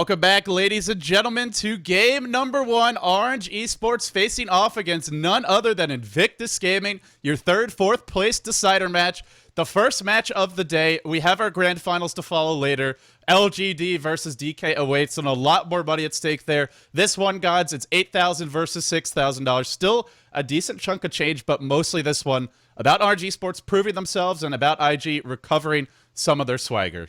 Welcome back, ladies and gentlemen, to game number 1. Orange Esports facing off against none other than Invictus Gaming, your third, fourth place decider match. The first match of the day. We have our grand finals to follow later. LGD versus DK awaits, and a lot more money at stake there. This one, gods, it's $8,000 versus $6,000. Still a decent chunk of change, but mostly this one about Orange Esports proving themselves and about IG recovering some of their swagger.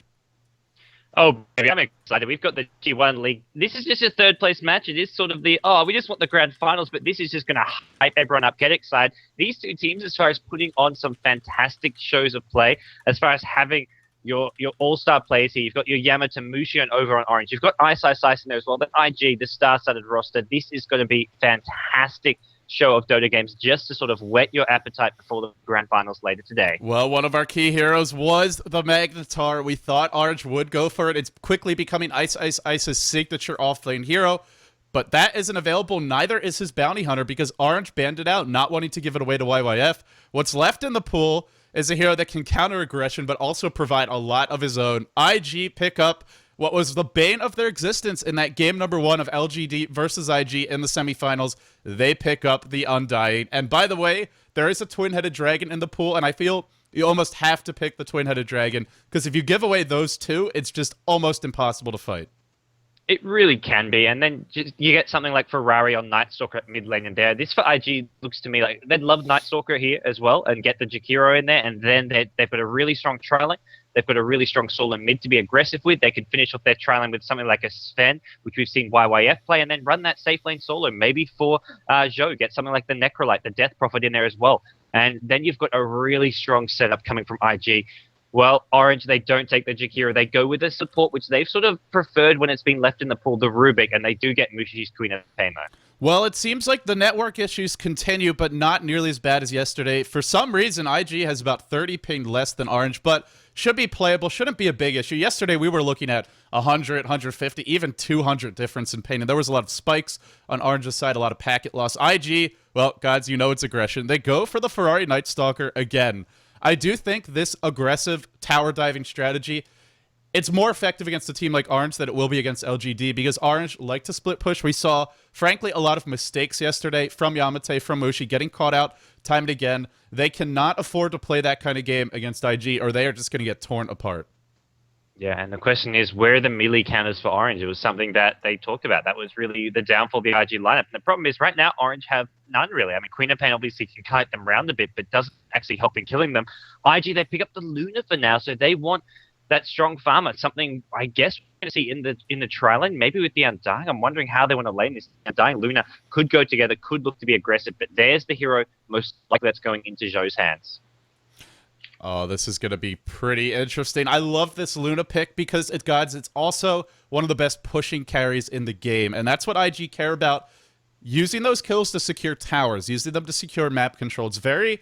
Oh, baby, I'm excited. We've got the G-1 League. This is just a third-place match. It is sort of the, we just want the grand finals, but this is just going to hype everyone up, get excited. These two teams, as far as putting on some fantastic shows of play, as far as having your all-star players here, you've got your yamateh, mushi, and over on Orange. You've got iceiceice in there as well, but IG, the star-studded roster, this is going to be fantastic show of Dota games just to sort of whet your appetite before the grand finals later today. Well, one of our key heroes was the Magnetar. We thought Orange would go for it. It's quickly becoming iceiceice's signature offlane hero, but that isn't available. Neither is his bounty hunter because Orange banned it out, not wanting to give it away to YYF. What's left in the pool is a hero that can counter aggression but also provide a lot of his own. IG pick up what was the bane of their existence in that game number 1 of LGD versus IG in the semifinals. They pick up the Undying. And by the way, there is a twin-headed dragon in the pool, and I feel you almost have to pick the twin-headed dragon, because if you give away those two, it's just almost impossible to fight. It really can be, and then you get something like Ferrari on Night Stalker at mid lane in there. This for IG looks to me like they'd love Night Stalker here as well and get the Jakiro in there, and then they've got a really strong trial lane. They've got a really strong solo mid to be aggressive with. They could finish off their trial lane with something like a Sven, which we've seen YYF play, and then run that safe lane solo. Maybe for Zhou, get something like the Necrolite, the Death Prophet in there as well. And then you've got a really strong setup coming from IG. Well, Orange, they don't take the Jakiro. They go with the support, which they've sort of preferred when it's been left in the pool, the Rubik, and they do get Mushi's Queen of Pain, though. Well, it seems like the network issues continue, but not nearly as bad as yesterday. For some reason, IG has about 30 ping less than Orange, but should be playable, shouldn't be a big issue. Yesterday, we were looking at 100, 150, even 200 difference in ping, and there was a lot of spikes on Orange's side, a lot of packet loss. IG, well, gods, you know it's aggression. They go for the Ferrari Night Stalker again. I do think this aggressive tower diving strategy, it's more effective against a team like Orange than it will be against LGD, because Orange like to split push. We saw, frankly, a lot of mistakes yesterday from yamateh, from Mushi, getting caught out time and again. They cannot afford to play that kind of game against IG, or they are just going to get torn apart. Yeah, and the question is, where are the melee counters for Orange? It was something that they talked about. That was really the downfall of the IG lineup. And the problem is, right now, Orange have none, really. I mean, Queen of Pain obviously can kite them round a bit, but doesn't actually help in killing them. IG, they pick up the Luna for now, so they want that strong farmer, something I guess we're going to see in the trial lane, maybe with the Undying. I'm wondering how they want to lane this. Undying Luna could go together, could look to be aggressive, but there's the hero most likely that's going into Zhou's hands. Oh, this is going to be pretty interesting. I love this Luna pick because it's also one of the best pushing carries in the game, and that's what IG care about, using those kills to secure towers, using them to secure map control. It's very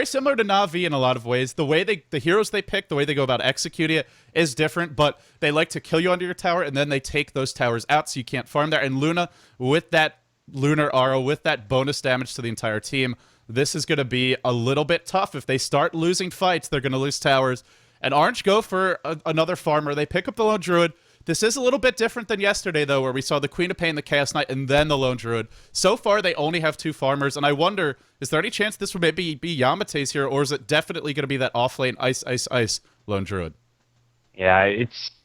similar to Na'Vi in a lot of ways. The way the heroes they pick, the way they go about executing it is different, but they like to kill you under your tower, and then they take those towers out so you can't farm there. And Luna, with that Lunar Arrow, with that bonus damage to the entire team, this is going to be a little bit tough. If they start losing fights, they're going to lose towers. And Orange go for another farmer. They pick up the Lone Druid. This is a little bit different than yesterday, though, where we saw the Queen of Pain, the Chaos Knight, and then the Lone Druid. So far, they only have 2 farmers, and I wonder, is there any chance this would maybe be yamateh's here, or is it definitely going to be that offlane ice Lone Druid? Yeah,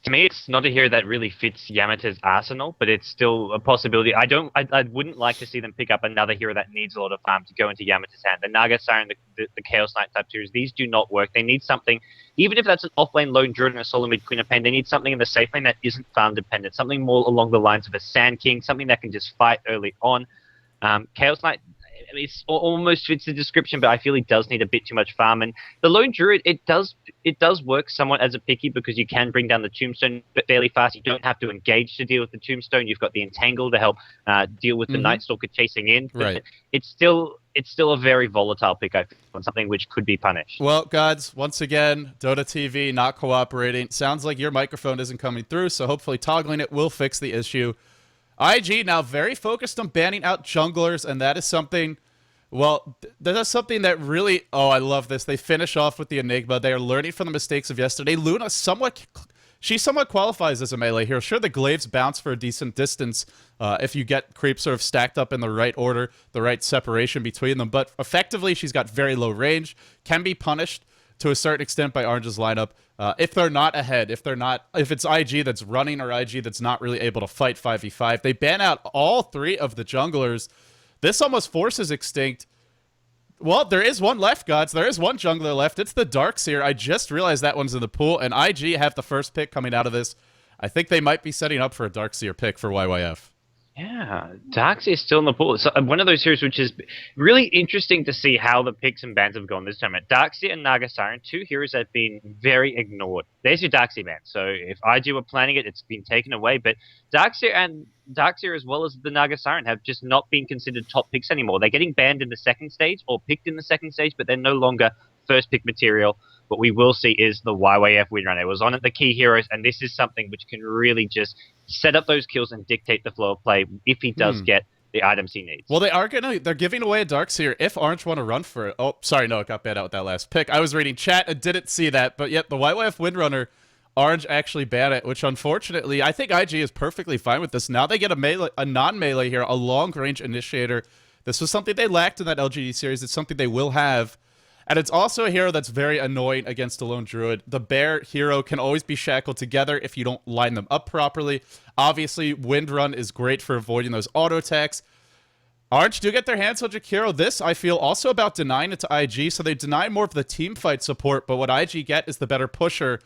to me, it's not a hero that really fits yamateh's arsenal, but it's still a possibility. I wouldn't like to see them pick up another hero that needs a lot of farm to go into yamateh's hand. The Naga Siren, the Chaos Knight type series, these do not work. They need something, even if that's an offlane Lone Druid and a solo mid Queen of Pain, they need something in the safe lane that isn't farm dependent, something more along the lines of a Sand King, something that can just fight early on. Chaos Knight, I mean, it almost fits the description, but I feel he does need a bit too much farm. And the Lone Druid, it does work somewhat as a picky because you can bring down the Tombstone fairly fast. You don't have to engage to deal with the Tombstone. You've got the Entangle to help deal with the Night Stalker chasing in. But right. It's still a very volatile pick, I feel, on something which could be punished. Well, gods, once again, Dota TV not cooperating. Sounds like your microphone isn't coming through, so hopefully toggling it will fix the issue. IG now very focused on banning out junglers, and that is something, well, that's something that really, oh, I love this. They finish off with the Enigma. They are learning from the mistakes of yesterday. Luna somewhat she somewhat qualifies as a melee hero. Sure, the glaives bounce for a decent distance if you get creeps sort of stacked up in the right order, the right separation between them, but effectively she's got very low range, can be punished to a certain extent by Orange's lineup. If they're not ahead, if it's IG that's running or IG that's not really able to fight 5v5, they ban out all 3 of the junglers. This almost forces Xtinct. Well, there is one left, gods. There is one jungler left. It's the Darkseer. I just realized that one's in the pool, and IG have the first pick coming out of this. I think they might be setting up for a Darkseer pick for YYF. Yeah, Darkseer is still in the pool. It's one of those heroes which is really interesting to see how the picks and bans have gone this tournament. Darkseer and Naga Siren, 2 heroes that have been very ignored. There's your Darkseer ban. So if IG were planning it, it's been taken away. But Darkseer as well as the Naga Siren have just not been considered top picks anymore. They're getting banned in the second stage or picked in the second stage, but they're no longer first pick material. What we will see is the YYF Windrunner. It was on at the key heroes, and this is something which can really just set up those kills and dictate the flow of play if he does get the items he needs. Well, they're giving away a Darkseer if Orange want to run for it. Oh, sorry, no, it got banned out with that last pick. I was reading chat and didn't see that, but yet the YYF Windrunner, Orange actually banned it, which unfortunately, I think IG is perfectly fine with this. Now they get a non-melee here, a long-range initiator. This was something they lacked in that LGD series. It's something they will have. And it's also a hero that's very annoying against a lone druid. The bear hero can always be shackled together if you don't line them up properly. Obviously, Windrun is great for avoiding those auto attacks. Orange do get their hands on Jakiro. This, I feel, also about denying it to IG, so they deny more of the team fight support, but what IG get is the better pusher.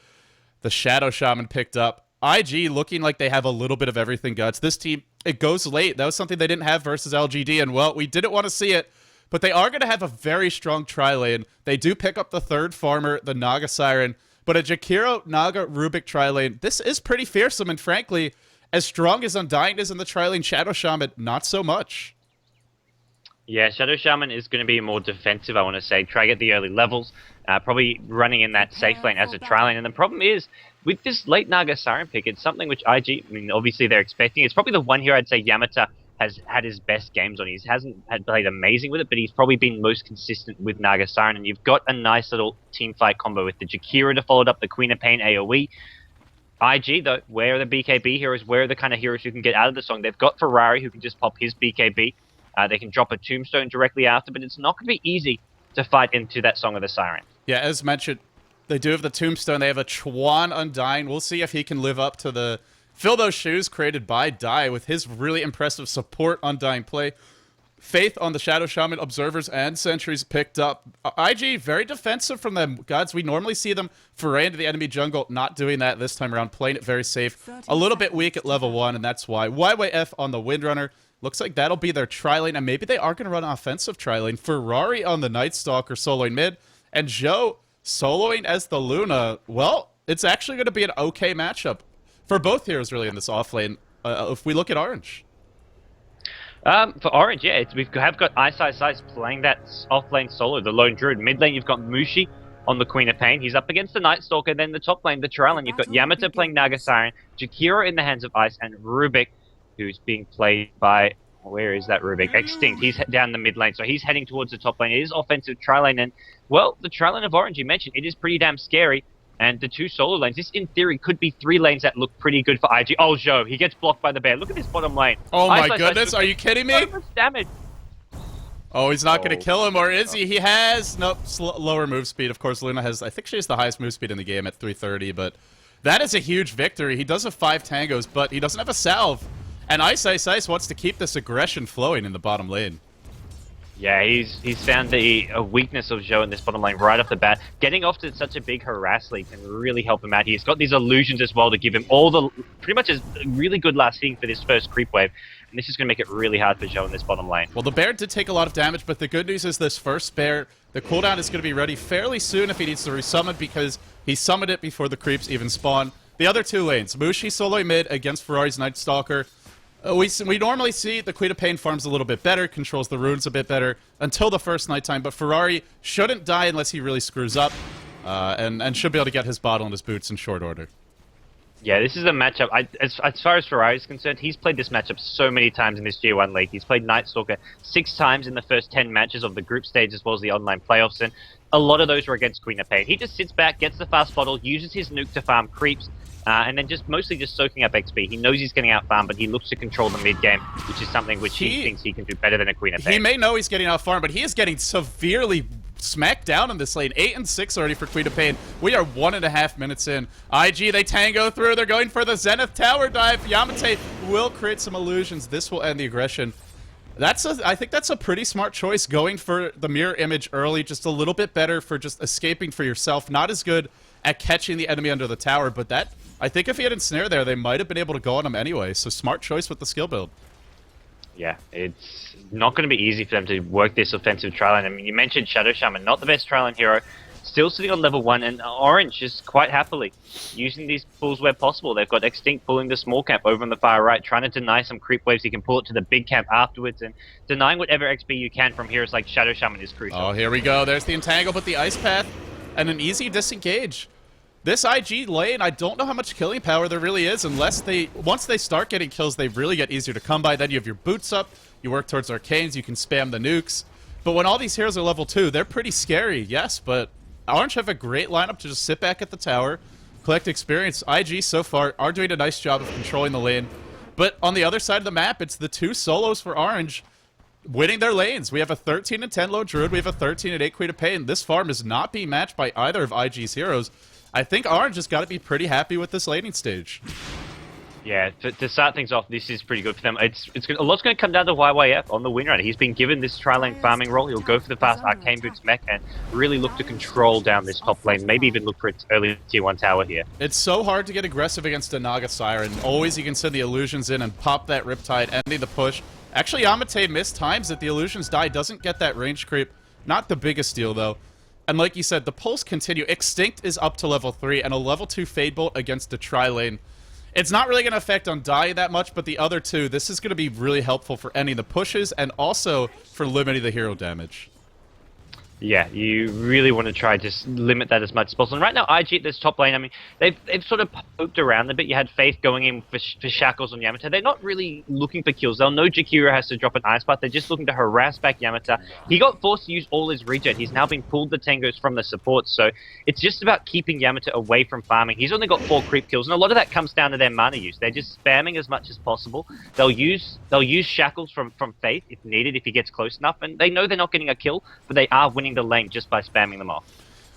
The Shadow Shaman picked up. IG looking like they have a little bit of everything, guts. This team, it goes late. That was something they didn't have versus LGD, and, well, we didn't want to see it. But they are going to have a very strong tri-lane. They do pick up the 3rd farmer, the Naga Siren. But a Jakiro, Naga, Rubik tri-lane, this is pretty fearsome. And frankly, as strong as Undying is in the tri-lane, Shadow Shaman, not so much. Yeah, Shadow Shaman is going to be more defensive, I want to say. Try to get the early levels. Probably running in that safe lane as a tri-lane. And the problem is, with this late Naga Siren pick, it's something which IG, I mean, obviously they're expecting. It's probably the one here I'd say Yamateh has had his best games on. He hasn't played amazing with it, but he's probably been most consistent with Naga Siren. And you've got a nice little team fight combo with the Jakiro to follow up the Queen of Pain AoE. IG, though, where are the BKB heroes? Where are the kind of heroes who can get out of the song? They've got Ferrari, who can just pop his BKB. They can drop a tombstone directly after, but it's not going to be easy to fight into that Song of the Siren. Yeah, as mentioned, they do have the tombstone. They have a Chuan Undying. We'll see if he can live up to the fill those shoes created by Dai with his really impressive support Undying play. Faith on the Shadow Shaman, Observers, and Sentries picked up. IG, very defensive from them. Gods, we normally see them foray into the enemy jungle. Not doing that this time around, playing it very safe. A little bit weak at level 1, and that's why. YYF on the Windrunner. Looks like that'll be their tri-lane, and maybe they are going to run offensive tri-lane. Ferrari on the Night Stalker soloing mid, and Zhou soloing as the Luna. Well, it's actually going to be an okay matchup for both heroes, really, in this offlane, if we look at Orange. For Orange, yeah, we have got iceiceice playing that off-lane solo, the Lone Druid. Mid lane, you've got Mushi on the Queen of Pain. He's up against the Night Stalker. Then the top lane, the Trallen, you've got Yamateh playing Naga Siren, Jakiro in the hands of Ice, and Rubik, who's being played by... Where is that Rubik? Xtinct. He's down the mid lane, so he's heading towards the top lane. It is offensive tri-lane, and, well, the tri-lane of Orange, you mentioned, it is pretty damn scary. And the 2 solo lanes, this in theory could be 3 lanes that look pretty good for IG. Oh, Zhou, he gets blocked by the bear. Look at this bottom lane. Oh my goodness, are you kidding me? So much damage. Oh, he's not going to kill him, or is he? He has, nope, lower move speed. Of course, Luna has, I think she has the highest move speed in the game at 330, but that is a huge victory. He does have 5 tangos, but he doesn't have a salve. And iceiceice wants to keep this aggression flowing in the bottom lane. Yeah, he's found the weakness of Zhou in this bottom lane right off the bat. Getting off to such a big harass lead can really help him out. He's got these illusions as well to give him all the pretty much a really good last hitting for this first creep wave. And this is going to make it really hard for Zhou in this bottom lane. Well, the bear did take a lot of damage, but the good news is this first bear, the cooldown is going to be ready fairly soon if he needs to resummon, because he summoned it before the creeps even spawn. The other 2 lanes, Mushi solo mid against Ferrari's Night Stalker. We normally see the Queen of Pain farms a little bit better, controls the runes a bit better until the first nighttime, but Ferrari shouldn't die unless he really screws up, and should be able to get his bottle and his boots in short order. Yeah, this is a matchup. As far as Ferrari is concerned, he's played this matchup so many times in this G1 league. He's played Night Stalker 6 times in the first 10 matches of the group stage as well as the online playoffs, and a lot of those were against Queen of Pain. He just sits back, gets the fast bottle, uses his nuke to farm creeps, and then just mostly just soaking up XP. He knows he's getting out farmed, but he looks to control the mid game, which is something which he thinks he can do better than a Queen of Pain. He may know he's getting out farmed, but he is getting severely smacked down in this lane. 8 and 6 already for Queen of Pain. We are 1.5 minutes in. IG, they tango through. They're going for the Zenith Tower dive. Yamateh will create some illusions. This will end the aggression. I think that's a pretty smart choice, going for the mirror image early, just a little bit better for just escaping for yourself. Not as good at catching the enemy under the tower, but that, I think if he had ensnare there, they might have been able to go on him anyway, so smart choice with the skill build. Yeah, it's not going to be easy for them to work this offensive tri-lane. I mean, you mentioned Shadow Shaman, not the best tri-lane hero, still sitting on level 1, and Orange is quite happily using these pulls where possible. They've got Xtinct pulling the small camp over on the far right, trying to deny some creep waves. He can pull it to the big camp afterwards, and denying whatever XP you can from heroes like Shadow Shaman is crucial. Oh, here we go. There's the entangle, but the ice path, and an easy disengage. This IG lane, I don't know how much killing power there really is, once they start getting kills, they really get easier to come by. Then you have your boots up, you work towards arcanes, you can spam the nukes. But when all these heroes are level 2, they're pretty scary, yes, but Orange have a great lineup to just sit back at the tower, collect experience. IG so far are doing a nice job of controlling the lane. But on the other side of the map, it's the 2 solos for Orange winning their lanes. We have a 13 and 10 low Druid, we have a 13 and 8 Queen of Pain. This farm is not being matched by either of IG's heroes. I think Orange has got to be pretty happy with this laning stage. Yeah, to start things off, this is pretty good for them. A lot's going to come down to YYF on the win rate. He's been given this tri-lane farming role. He'll go for the fast Arcane Boots mech and really look to control down this top lane. Maybe even look for its early tier 1 tower here. It's so hard to get aggressive against a Naga Siren. Always you can send the illusions in and pop that Riptide, ending the push. Actually, Yamateh missed times that the illusions die. Doesn't get that range creep. Not the biggest deal, though. And like you said, the pulls continue. Xtinct is up to level 3, and a level 2 Fade Bolt against a tri-lane. It's not really going to affect on die that much, but the other two, this is going to be really helpful for ending the pushes and also for limiting the hero damage. Yeah, you really want to try just limit that as much as possible. And right now, IG at this top lane, I mean, they've sort of poked around a bit. You had Faith going in for Shackles on Yamateh. They're not really looking for kills. They'll know Jakira has to drop an Ice Path. They're just looking to harass back Yamateh. He got forced to use all his regen. He's now been pulled the tangos from the supports. So it's just about keeping Yamateh away from farming. He's only got 4 creep kills, and a lot of that comes down to their mana use. They're just spamming as much as possible. They'll use Shackles from Faith if needed, if he gets close enough. And they know they're not getting a kill, but they are winning the lane just by spamming them off.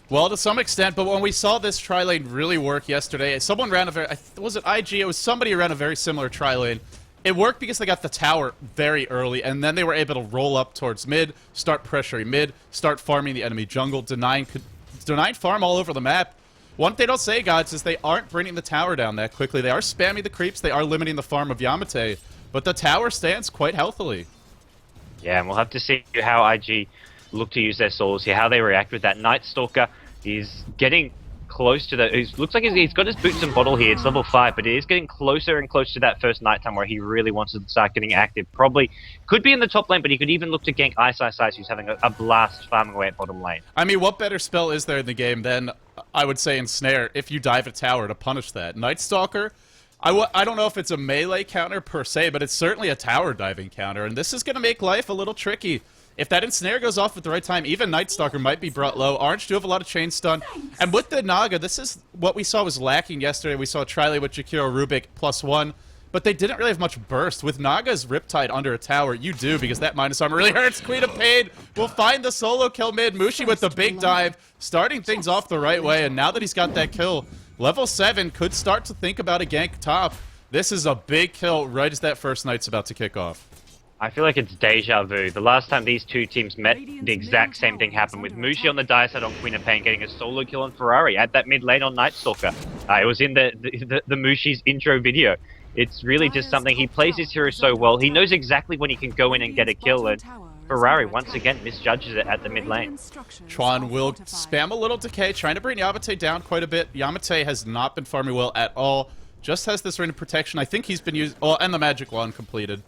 Well, to some extent, but when we saw this tri-lane really work yesterday, someone ran a very, was it IG? It was somebody who ran a very similar tri-lane. It worked because they got the tower very early, and then they were able to roll up towards mid, start pressuring mid, start farming the enemy jungle, denying farm all over the map. One thing they don't say, gods, is they aren't bringing the tower down that quickly. They are spamming the creeps, they are limiting the farm of Yamateh, but the tower stands quite healthily. Yeah, and we'll have to see how IG look to use their souls here, how they react with that. Night Stalker is getting close to the... It looks like he's got his boots and bottle here. It's level 5, but it is getting closer and closer to that first nighttime where he really wants to start getting active. Probably could be in the top lane, but he could even look to gank iceiceice, who's having a blast farming away at bottom lane. I mean, what better spell is there in the game than, I would say, Ensnare, if you dive a tower to punish that? Night Stalker, I don't know if it's a melee counter per se, but it's certainly a tower diving counter, and this is going to make life a little tricky. If that Ensnare goes off at the right time, even Night Stalker might be brought low. Orange do have a lot of chain stun. And with the Naga, this is what we saw was lacking yesterday. We saw Triley with Jakiro Rubik +1, but they didn't really have much burst. With Naga's Riptide under a tower, you do, because that minus armor really hurts. Queen of Pain will find the solo kill mid. Mushi with the big dive, starting things off the right way, and now that he's got that kill, level 7 could start to think about a gank top. This is a big kill right as that first night's about to kick off. I feel like it's deja vu. The last time these two teams met, the exact same thing happened with Mushi on the dire side on Queen of Pain getting a solo kill on Ferrari at that mid lane on Night Stalker. It was in the Mushi's intro video. It's really just something. He plays his hero so well. He knows exactly when he can go in and get a kill, and Ferrari once again misjudges it at the mid lane. Chuan will spam a little decay, trying to bring Yamateh down quite a bit. Yamateh has not been farming well at all. Just has this ring of protection. I think he's been used, well, and the magic wand completed.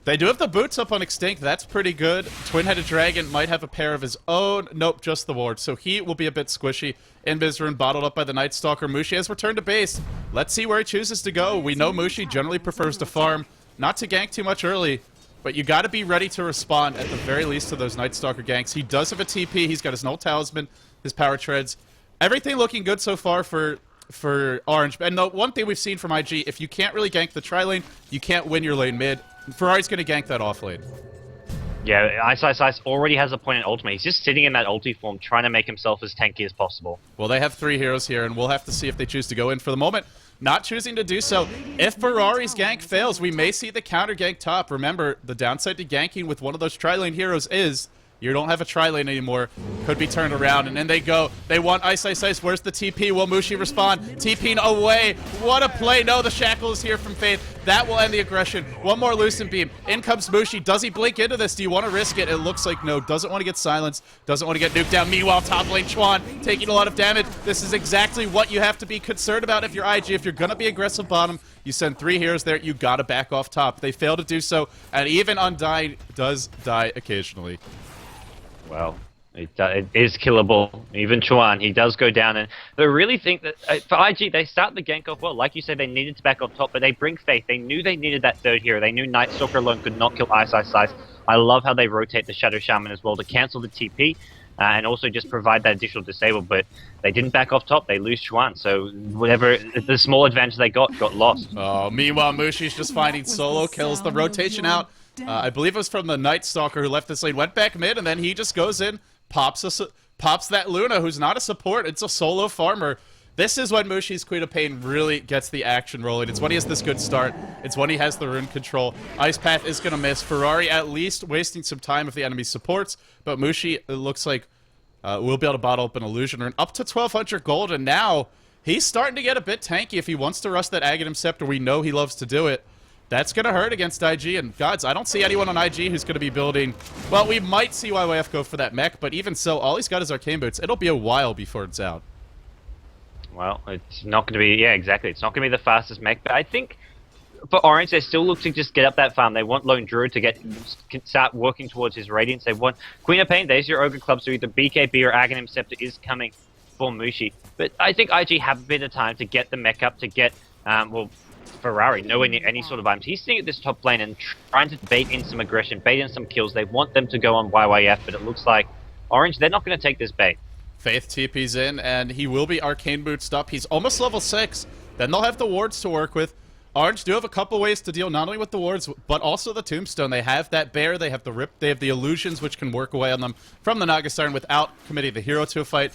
They do have the boots up on Xtinct. That's pretty good. Twin-headed dragon might have a pair of his own. Nope, just the ward. So he will be a bit squishy. Invis rune bottled up by the Night Stalker. Mushi has returned to base. Let's see where he chooses to go. We know Mushi generally prefers to farm, not to gank too much early, but you got to be ready to respond at the very least to those Night Stalker ganks. He does have a TP. He's got his Null Talisman, his Power Treads. Everything looking good so far for for Orange. And the one thing we've seen from IG, if you can't really gank the tri-lane, you can't win your lane mid. Ferrari's going to gank that off lane. Yeah, iceiceice already has a point in ultimate. He's just sitting in that ulti form, trying to make himself as tanky as possible. Well, they have 3 heroes here, and we'll have to see if they choose to go in. For the moment, not choosing to do so. If Ferrari's gank fails, we may see the counter gank top. Remember, the downside to ganking with one of those tri-lane heroes is you don't have a tri-lane anymore. Could be turned around, and then they go. They want iceiceice. Where's the TP? Will Mushi respond? TPing away. What a play. No, the shackle is here from Faith. That will end the aggression. One more Lucent Beam. In comes Mushi. Does he blink into this? Do you want to risk it? It looks like no. Doesn't want to get silenced. Doesn't want to get nuked down. Meanwhile, top lane Chuan taking a lot of damage. This is exactly what you have to be concerned about if you're IG. If you're going to be aggressive bottom, you send 3 heroes there. You got to back off top. They fail to do so, and even Undying does die occasionally. Well, it is killable. Even Chuan, he does go down, and they really think that for IG, they start the gank off well. Like you said, they needed to back off top, but they bring Faith. They knew they needed that third hero. They knew Night Stalker alone could not kill iceiceice. I love how they rotate the Shadow Shaman as well to cancel the TP and also just provide that additional disable. But they didn't back off top. They lose Chuan, so whatever the small advantage they got lost. Oh, meanwhile, Mushi's just finding solo kills. The rotation out. I believe it was from the Night Stalker who left this lane, went back mid, and then he just goes in, pops that Luna, who's not a support. It's a solo farmer. This is when Mushi's Queen of Pain really gets the action rolling. It's when he has this good start. It's when he has the rune control. Ice Path is going to miss. Ferrari at least wasting some time if the enemy supports, but Mushi, it looks like, will be able to bottle up an illusion rune. Up to 1,200 gold, and now he's starting to get a bit tanky. If he wants to rush that Aghanim Scepter, we know he loves to do it. That's going to hurt against IG, and gods, I don't see anyone on IG who's going to be building... Well, we might see YYF go for that mech, but even so, all he's got is Arcane Boots. It'll be a while before it's out. Well, it's not going to be... Yeah, exactly. It's not going to be the fastest mech, but I think for Orange, they still look to just get up that farm. They want Lone Druid to start working towards his Radiance. They want Queen of Pain. There's your Ogre Club, so either BKB or Aghanim Scepter is coming for Mushi. But I think IG have a bit of time to get the mech up, to get... well, Ferrari nowhere near any sort of items. He's sitting at this top lane and trying to bait in some aggression, bait in some kills. They want them to go on YYF, but it looks like Orange, they're not going to take this bait. Faith TP's in, and he will be Arcane Bootsed up. He's almost level 6. Then they'll have the wards to work with. Orange do have a couple ways to deal not only with the wards, but also the Tombstone. They have that bear, they have the rip, they have the illusions, which can work away on them from the Naga Siren without committing the hero to a fight.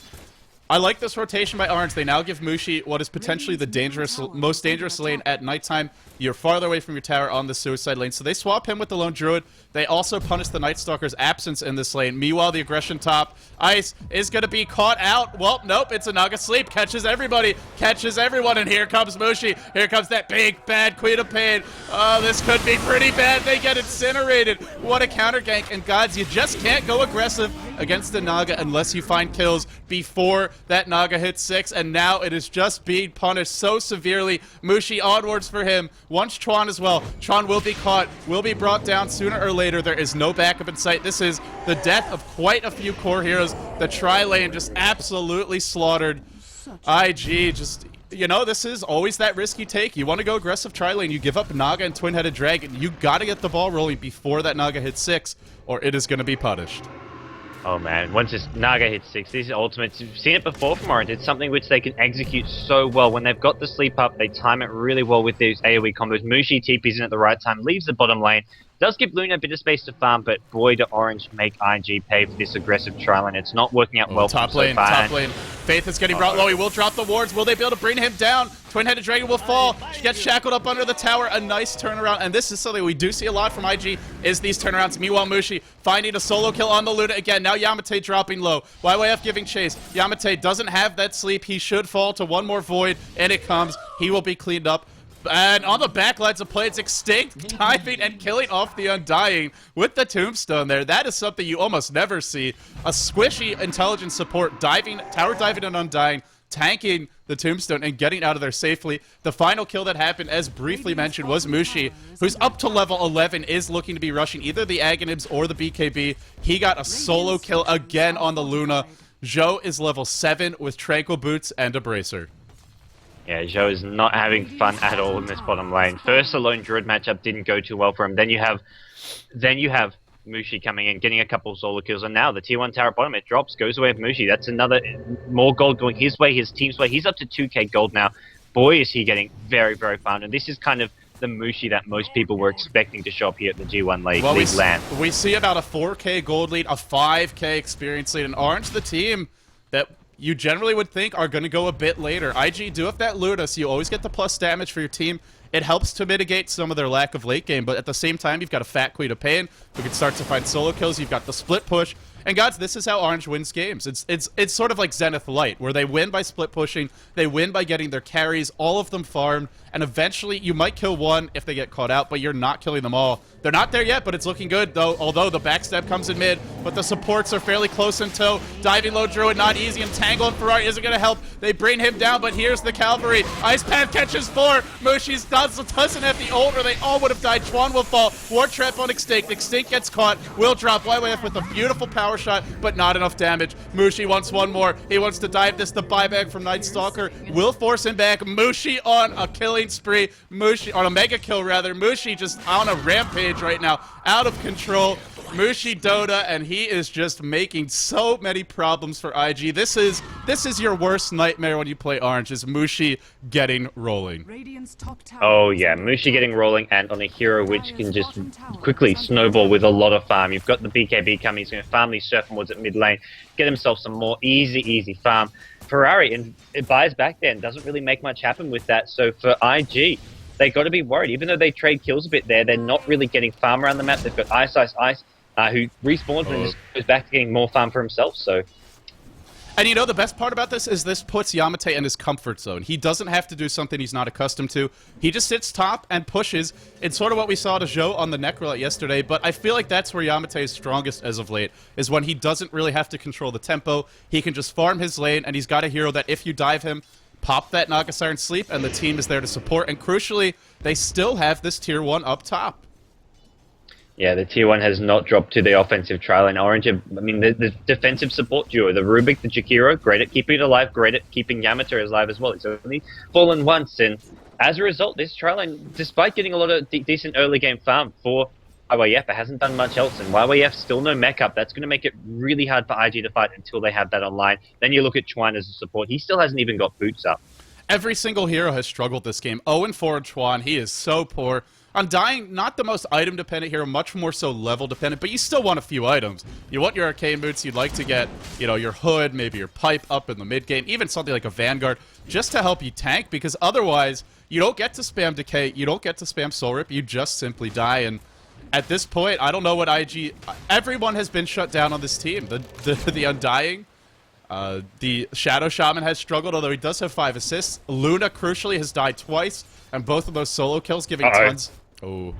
I like this rotation by Orange. They now give Mushi what is potentially the most dangerous lane at nighttime. You're farther away from your tower on the suicide lane, so they swap him with the Lone Druid. They also punish the Night Stalker's absence in this lane. Meanwhile, the aggression top, Ice, is going to be caught out. Well, nope, it's a Naga Sleep. Catches everybody, catches everyone, and here comes Mushi. Here comes that big, bad Queen of Pain. Oh, this could be pretty bad. They get incinerated. What a counter gank, and gods, you just can't go aggressive against the Naga unless you find kills before that Naga hits 6, and now it is just being punished so severely. Mushi onwards for him. Once Chuan as well. Chuan will be caught, will be brought down sooner or later. There is no backup in sight. This is the death of quite a few core heroes. The tri-lane just absolutely slaughtered. IG just... You know, this is always that risk you take. You want to go aggressive tri-lane. You give up Naga and Twin-Headed Dragon. You got to get the ball rolling before that Naga hits 6, or it is going to be punished. Oh man, once this Naga hits 6, these ultimates, you've seen it before from Orange. It's something which they can execute so well. When they've got the sleep up, they time it really well with these AoE combos. Mushi TP's in at the right time, leaves the bottom lane. Does give Luna a bit of space to farm, but boy, do Orange make IG pay for this aggressive tri-lane. It's not working out well for them so far. Top lane. Faith is getting brought low. He will drop the wards. Will they be able to bring him down? Twin-Headed Dragon will fall. She gets shackled up under the tower. A nice turnaround. And this is something we do see a lot from IG, is these turnarounds. Meanwhile, Mushi finding a solo kill on the Luna again. Now Yamateh dropping low. YYF giving chase. Yamateh doesn't have that sleep. He should fall to one more void, and it comes. He will be cleaned up. And on the backlines of play, it's Xtinct diving and killing off the Undying with the Tombstone there. That is something you almost never see. A squishy intelligence support diving, tower diving and Undying, tanking the Tombstone and getting out of there safely. The final kill that happened, as briefly mentioned, was Mushi, who's up to level 11, is looking to be rushing either the Aghanims or the BKB. He got a solo kill again on the Luna. Zhou is level 7 with Tranquil Boots and a Bracer. Yeah, Zhou is not having fun at all in this bottom lane. First, the Lone Druid matchup didn't go too well for him. Then you have Mushi coming in, getting a couple of solo kills, and now the tier 1 tower bottom, it drops, goes away with Mushi. That's another, more gold going his way, his team's way. He's up to 2k gold now. Boy, is he getting very, very farmed, and this is kind of the Mushi that most people were expecting to show up here at the G1 League land. We see about a 4k gold lead, a 5k experience lead, and Orange, the team that you generally would think are going to go a bit later. IG do have that Luna, so you always get the plus damage for your team. It helps to mitigate some of their lack of late game, but at the same time, you've got a fat Queen of Pain who can start to find solo kills. You've got the split push. And gods, this is how Orange wins games. It's sort of like Zenith Light, where they win by split pushing, they win by getting their carries, all of them farmed, and eventually you might kill one if they get caught out, but you're not killing them all. They're not there yet, but it's looking good, though. Although the backstab comes in mid, but the supports are fairly close in tow. Diving low Druid, not easy, and Tangle and Ferrari isn't going to help. They bring him down, but here's the Cavalry. Ice Path catches 4. Mushi's doesn't have the ult, or they all would have died. Chuan will fall. War Trap on Xtinct. Xtinct gets caught. Will drop YYF with a beautiful power shot, but not enough damage. Mushi wants one more. He wants to dive this. The buyback from Night Stalker will force him back. Mushi on a killing spree. Mushi on a mega kill, rather. Mushi just on a rampage right now, out of control. Mushi Dota, and he is just making so many problems for IG. This is your worst nightmare when you play Orange, is Mushi getting rolling. Oh yeah, Mushi getting rolling, and on a hero which can just quickly snowball with a lot of farm. You've got the BKB coming, he's going to farm these surf mods at mid lane, get himself some more easy farm. Ferrari, and it buys back then, doesn't really make much happen with that, so for IG, they got to be worried. Even though they trade kills a bit there, they're not really getting farm around the map. They've got iceiceice, who respawns and just goes back to getting more farm for himself, so... And you know, the best part about this is this puts yamateh in his comfort zone. He doesn't have to do something he's not accustomed to. He just sits top and pushes. It's sort of what we saw to Zhou on the Necrolite yesterday, but I feel like that's where yamateh is strongest as of late, is when he doesn't really have to control the tempo. He can just farm his lane, and he's got a hero that if you dive him, pop that Naga Siren Sleep, and the team is there to support. And crucially, they still have this tier 1 up top. Yeah, the tier 1 has not dropped to the offensive trail, and Orange, I mean, the defensive support duo, the Rubik, the Jakiro, great at keeping it alive, great at keeping yamateh alive as well. It's only fallen once, and as a result, this trail line, despite getting a lot of decent early game farm for YYF, it hasn't done much else, and YYF still no mech up. That's going to make it really hard for IG to fight until they have that online. Then you look at Chuan as a support. He still hasn't even got boots up. Every single hero has struggled this game. 0-4 in Chuan, he is so poor. Undying, not the most item-dependent hero, much more so level-dependent, but you still want a few items. You want your arcane boots, you'd like to get, you know, your hood, maybe your pipe up in the mid-game, even something like a Vanguard, just to help you tank, because otherwise, you don't get to spam Decay, you don't get to spam Soul Rip, you just simply die, and at this point, I don't know what IG... Everyone has been shut down on this team. The Undying, the Shadow Shaman has struggled, although he does have 5 assists. Luna, crucially, has died twice, and both of those solo kills giving tons... Oh.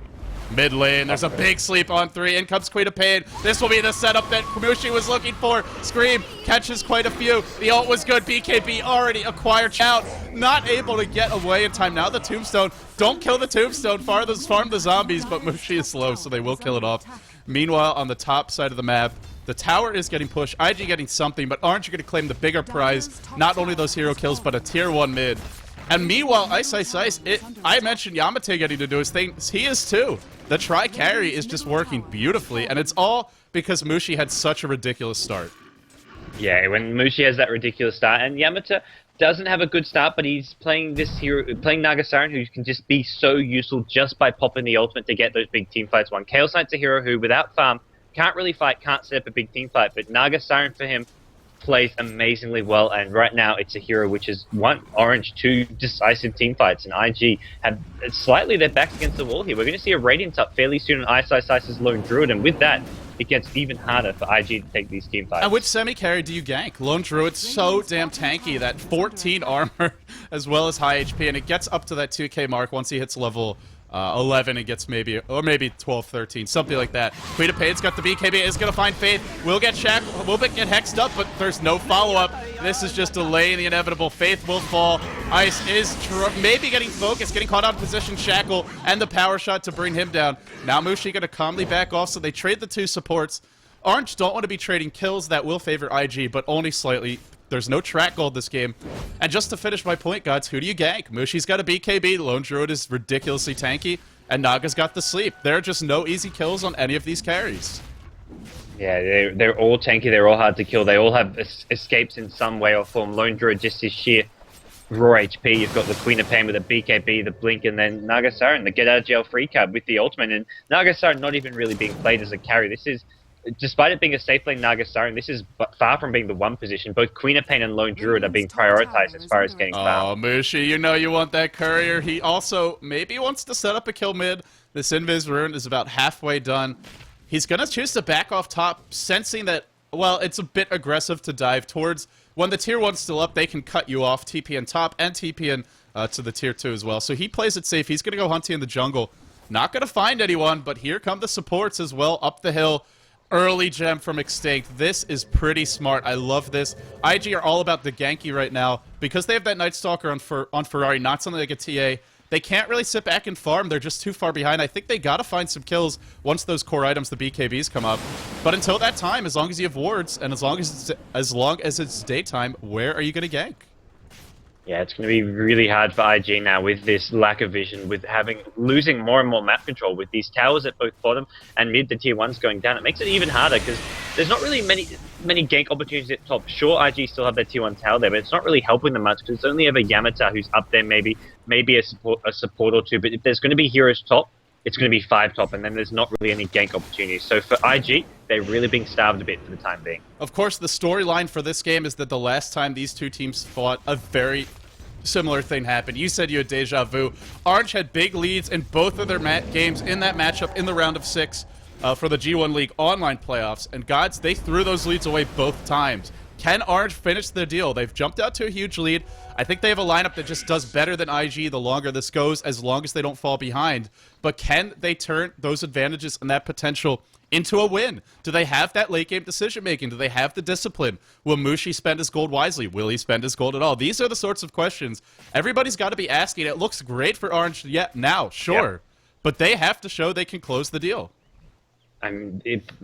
Mid lane, there's a big sleep on 3. In comes Queen of Pain. This will be the setup that Mushi was looking for. Scream catches quite a few. The ult was good. BKB already acquired. Out. Not able to get away in time. Now the Tombstone. Don't kill the Tombstone. Farm the zombies, but Mushi is slow, so they will kill it off. Meanwhile, on the top side of the map, the tower is getting pushed. IG getting something, but Orange are going to claim the bigger prize. Not only those hero kills, but a tier 1 mid. And meanwhile, iceiceice, I mentioned yamateh getting to do his thing. He is too. The tri-carry is just working beautifully, and it's all because Mushi had such a ridiculous start. Yeah, when Mushi has that ridiculous start, and yamateh doesn't have a good start, but he's playing this hero, playing Naga Siren, who can just be so useful just by popping the ultimate to get those big team fights won. Chaos Knight's a hero who, without farm, can't really fight, can't set up a big team fight, but Naga Siren for him plays amazingly well, and right now it's a hero which has won Orange 2 decisive team fights, and IG have slightly their backs against the wall here. We're going to see a Radiance up fairly soon on iceiceice's Lone Druid, and with that, it gets even harder for IG to take these team fights. And which semi-carry do you gank? Lone Druid's so damn tanky, that 14 armor as well as high HP, and it gets up to that 2k mark once he hits level 11 and gets maybe 12, 13, something like that. Queen of Pain's got the BKB, is going to find Faith. We'll get get hexed up, but there's no follow-up. This is just delaying the inevitable. Faith will fall. Ice is maybe getting focused, getting caught out of position. Shackle and the power shot to bring him down. Now Mushi going to calmly back off, so they trade the 2 supports. Orange don't want to be trading kills. That will favor IG, but only slightly. There's no track gold this game. And just to finish my point, gods, who do you gank? Mushi's got a BKB, Lone Druid is ridiculously tanky, and Naga's got the sleep. There are just no easy kills on any of these carries. Yeah, they're all tanky. They're all hard to kill. They all have escapes in some way or form. Lone Druid just is sheer raw HP. You've got the Queen of Pain with the BKB, the Blink, and then Naga Siren, the get out of jail free card with the ultimate. And Naga Siren not even really being played as a carry. This is, despite it being a safe lane Naga Siren, this is far from being the one position. Both Queen of Pain and Lone Druid are being prioritized as far as getting farm. Oh, Mushi, you know you want that courier. He also maybe wants to set up a kill mid. This Invis rune is about halfway done. He's going to choose to back off top, sensing that, well, it's a bit aggressive to dive towards. When the tier 1's still up, they can cut you off, TP in top, and TP in to the tier 2 as well. So he plays it safe. He's going to go hunting in the jungle. Not going to find anyone, but here come the supports as well up the hill. Early gem from Xtinct. This is pretty smart. I love this. IG are all about the ganky right now. Because they have that Night Stalker on Ferrari, not something like a TA. They can't really sit back and farm. They're just too far behind. I think they got to find some kills once those core items, the BKBs, come up. But until that time, as long as you have wards and as long as it's daytime, where are you going to gank? Yeah, it's going to be really hard for IG now with this lack of vision, with losing more and more map control, with these towers at both bottom and mid, the tier 1s going down. It makes it even harder because there's not really many gank opportunities at top. Sure, IG still have their tier 1 tower there, but it's not really helping them much because it's only ever Yamateh who's up there, maybe a support or two. But if there's going to be heroes top, it's going to be 5 top, and then there's not really any gank opportunities. So for IG, they're really being starved a bit for the time being. Of course, the storyline for this game is that the last time these two teams fought, a very similar thing happened. You said you had deja vu. Orange had big leads in both of their games in that matchup in the round of 6 for the G1 League online playoffs, and GoDz, they threw those leads away both times. Can Orange finish the deal? They've jumped out to a huge lead. I think they have a lineup that just does better than IG the longer this goes, as long as they don't fall behind. But can they turn those advantages and that potential into a win? Do they have that late game decision making? Do they have the discipline? Will Mushi spend his gold wisely? Will he spend his gold at all? These are the sorts of questions everybody's got to be asking. It looks great for Orange now, sure. Yep. But they have to show they can close the deal.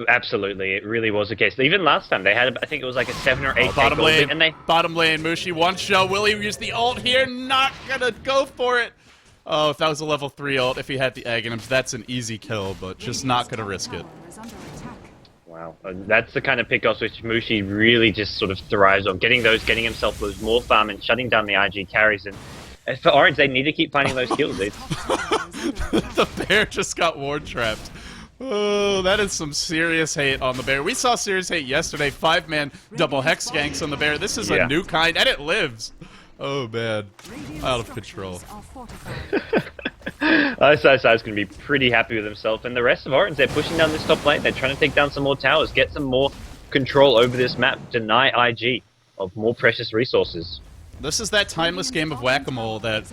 Absolutely, it really was the case. Even last time, they had, I think it was like a 7 or 8 bottom lane, and bottom lane, Mushi, one show. Will he use the ult here? Not gonna go for it. Oh, if that was a level 3 ult, if he had the Aghanims, that's an easy kill, but just not gonna risk it. Wow, that's the kind of pickoffs which Mushi really just sort of thrives on, getting himself those more farm and shutting down the IG carries. And for Orange, they need to keep finding those kills. The bear just got ward trapped. Oh, that is some serious hate on the bear. We saw serious hate yesterday. 5-man double hex ganks on the bear. This is a new kind, and it lives. Oh, man. Out of control. iceiceice is going to be pretty happy with himself. And the rest of Orange, they're pushing down this top lane. They're trying to take down some more towers, get some more control over this map, deny IG of more precious resources. This is that timeless game of whack-a-mole that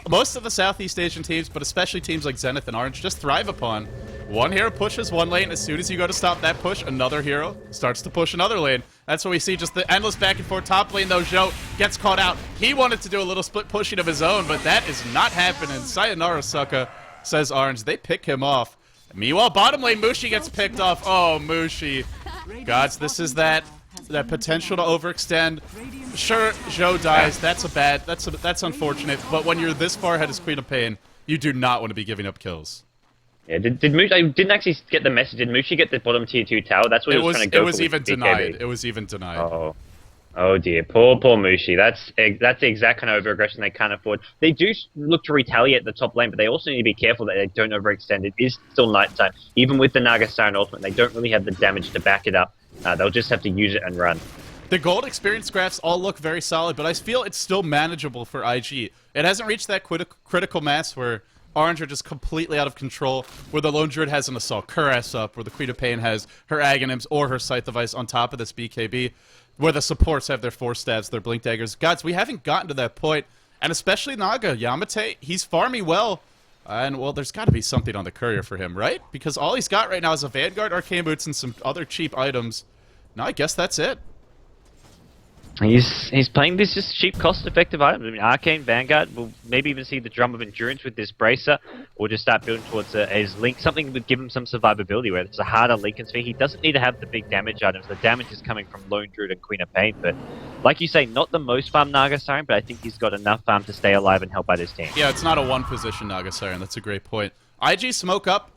most of the Southeast Asian teams, but especially teams like Zenith and Orange, just thrive upon. One hero pushes one lane. As soon as you go to stop that push, another hero starts to push another lane. That's what we see, just the endless back and forth. Top lane, though, Zhou gets caught out. He wanted to do a little split pushing of his own, but that is not happening. Sayonara Sucka, says Orange. They pick him off. Meanwhile, bottom lane, Mushi gets picked off. Oh, Mushi. GoDz, this is that potential to overextend. Sure, Zhou dies. That's unfortunate. But when you're this far ahead as Queen of Pain, you do not want to be giving up kills. Yeah, did Mushi? I didn't actually get the message. Did Mushi get the bottom tier 2 tower? That's what he was trying to go for. It was even denied. It was even denied. Oh dear, poor Mushi. That's the exact kind of overaggression they can't afford. They do look to retaliate at the top lane, but they also need to be careful that they don't overextend. It is still nighttime. Even with the Naga Siren ultimate, they don't really have the damage to back it up. They'll just have to use it and run. The gold experience graphs all look very solid, but I feel it's still manageable for IG. It hasn't reached that critical mass where Orange are just completely out of control, where the Lone Druid has an Assault Cuirass up, where the Queen of Pain has her Aghanims or her Scythe of Ice on top of this BKB, where the supports have their 4 stabs, their Blink Daggers. GoDz, we haven't gotten to that point, and especially Naga. Yamateh, he's farming well, and, well, there's got to be something on the courier for him, right? Because all he's got right now is a Vanguard, Arcane Boots, and some other cheap items. No, I guess that's it. He's playing this just cheap, cost-effective items. I mean, Arcane, Vanguard, we'll maybe even see the Drum of Endurance with this Bracer, or just start building towards his Link, something that would give him some survivability, where it's a harder Lincoln sphere. He doesn't need to have the big damage items. The damage is coming from Lone Druid and Queen of Pain, but like you say, not the most farm Naga Siren, but I think he's got enough farm to stay alive and help out his team. Yeah, it's not a one-position Naga Siren. That's a great point. IG smoke up,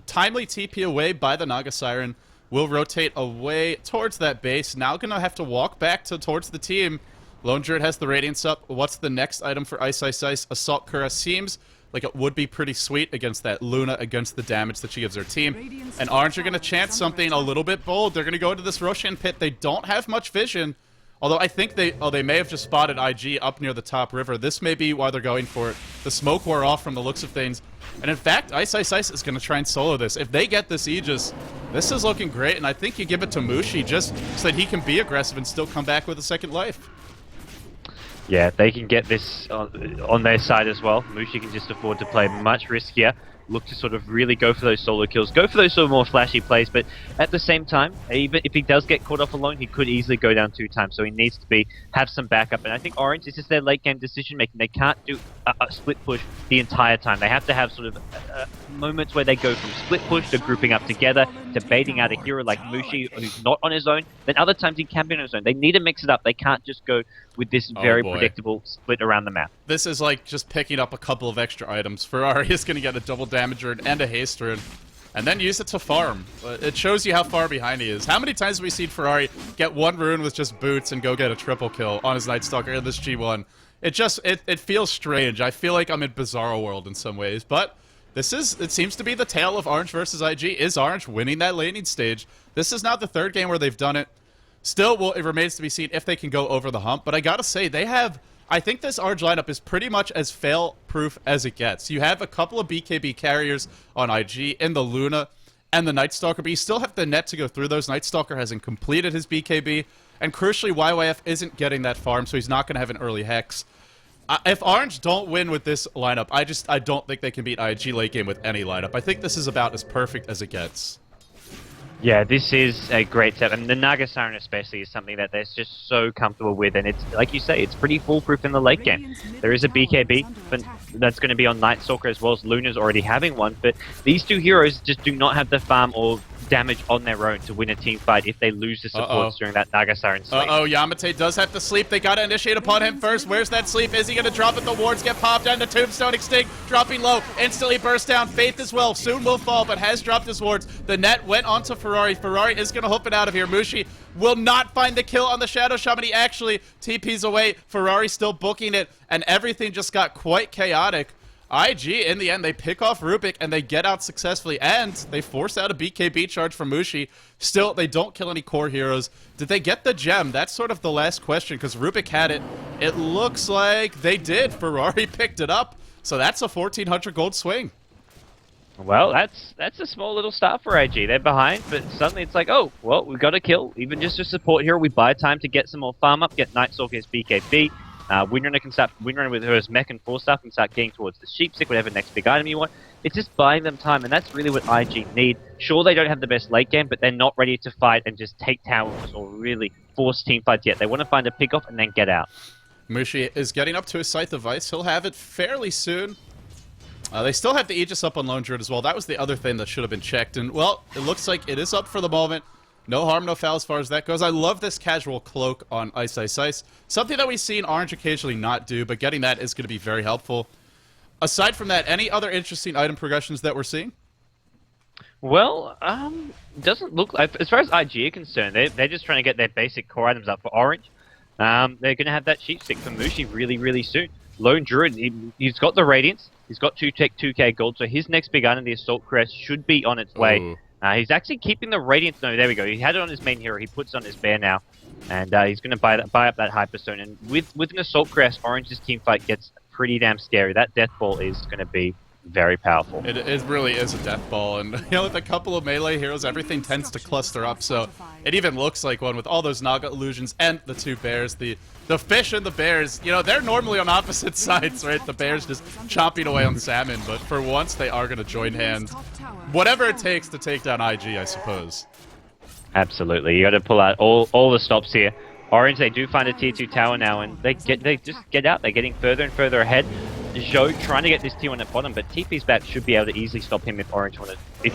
timely TP away by the Naga Siren. will rotate away towards that base. Now gonna have to walk back towards the team. Lone Druid has the Radiance up. What's the next item for Iceiceice? Assault Cuirass seems like it would be pretty sweet against that Luna, against the damage that she gives her team. And Orange are gonna chance something a little bit bold. They're gonna go into this Roshan pit. They don't have much vision. Although I think they may have just spotted IG up near the top river. This may be why they're going for it. The smoke wore off from the looks of things. And in fact, iceiceice is going to try and solo this. If they get this Aegis, this is looking great. And I think you give it to Mushi just so that he can be aggressive and still come back with a second life. Yeah, they can get this on their side as well. Mushi can just afford to play much riskier. Look to sort of really go for those solo kills, go for those sort of more flashy plays, but at the same time, even if he does get caught off alone, he could easily go down 2 times, so he needs to have some backup. And I think Orange, this is their late game decision making. They can't do a split push the entire time. They have to have sort of moments where they go from split push to grouping up together, to baiting out a hero like Mushi, who's not on his own. Then other times he can be on his own. They need to mix it up. They can't just go with this very predictable split around the map. This is like just picking up a couple of extra items. Ferrari is going to get a double damager and a haste rune, and then use it to farm. It shows you how far behind he is. How many times have we seen Ferrari get 1 rune with just boots and go get a triple kill on his Night Stalker in this G1? It feels strange. I feel like I'm in Bizarro World in some ways, but it seems to be the tale of Orange versus IG. Is Orange winning that laning stage? This is not the 3rd game where they've done it. Still, it remains to be seen if they can go over the hump, but I gotta say, I think this Orange lineup is pretty much as fail-proof as it gets. You have a couple of BKB carriers on IG in the Luna and the Night Stalker, but you still have the net to go through those. Night Stalker hasn't completed his BKB, and crucially, YYF isn't getting that farm, so he's not going to have an early Hex. If Orange don't win with this lineup, I don't think they can beat IG late game with any lineup. I think this is about as perfect as it gets. Yeah, this is a great set, and the Naga Siren especially is something that they're just so comfortable with, and it's, like you say, it's pretty foolproof in the late game. There is a BKB, but that's going to be on Night Stalker as well as Luna's already having one, but these 2 heroes just do not have the farm or damage on their own to win a team fight if they lose the supports during that Naga Siren sleep. Yamateh does have to sleep. They gotta initiate upon him first. Where's that sleep? Is he gonna drop it? The wards get popped and the tombstone extinct, dropping low, instantly burst down. Faith as well, soon will fall, but has dropped his wards. The net went onto Ferrari. Ferrari is gonna hoof it out of here. Mushi will not find the kill on the Shadow Shaman. He actually TPs away. Ferrari still booking it, and everything just got quite chaotic. IG, in the end, they pick off Rubik and they get out successfully, and they force out a BKB charge from Mushi. Still, they don't kill any core heroes. Did they get the gem? That's sort of the last question, because Rubik had it. It looks like they did. Ferrari picked it up, so that's a 1,400 gold swing. Well, that's a small little start for IG. They're behind, but suddenly it's like, oh, well, we've got a kill. Even just a support hero, we buy time to get some more farm up, get Night Stalker's BKB. Windrunner can start, Windrunner with her mech and 4-staff can start getting towards the sheepstick, whatever next big item you want. It's just buying them time, and that's really what IG need. Sure, they don't have the best late game, but they're not ready to fight and just take towers or really force team fights yet. They want to find a pick off and then get out. Mushi is getting up to his Scythe of Ice. He'll have it fairly soon. They still have the Aegis up on Lone Druid as well. That was the other thing that should have been checked, and well, it looks like it is up for the moment. No harm, no foul as far as that goes. I love this casual cloak on Iceiceice. Something that we've seen Orange occasionally not do, but getting that is going to be very helpful. Aside from that, any other interesting item progressions that we're seeing? Well, doesn't look like, as far as IG are concerned, they're just trying to get their basic core items up for Orange. They're going to have that sheepstick for Mushi really, really soon. Lone Druid, he's got the Radiance, he's got 2k gold, so his next big item, the Assault Crest, should be on its way. Ooh. He's actually keeping the Radiance. No, there we go. He had it on his main hero. He puts it on his bear now. And he's going to buy up that Hyperstone. And with an Assault Crest, Orange's teamfight gets pretty damn scary. That Death Ball is going to be very powerful. It really is a death ball, and with a couple of melee heroes, everything tends to cluster up, so it even looks like one with all those Naga illusions and the 2 bears. The fish and the bears, they're normally on opposite sides, right? The bears just chomping away on salmon, but for once they are going to join hands. Whatever it takes to take down IG, I suppose. Absolutely. You got to pull out all the stops here. Orange, they do find a tier 2 tower now, and they just get out. They're getting further and further ahead. Zhou trying to get this T1 at bottom, but TP's back should be able to easily stop him if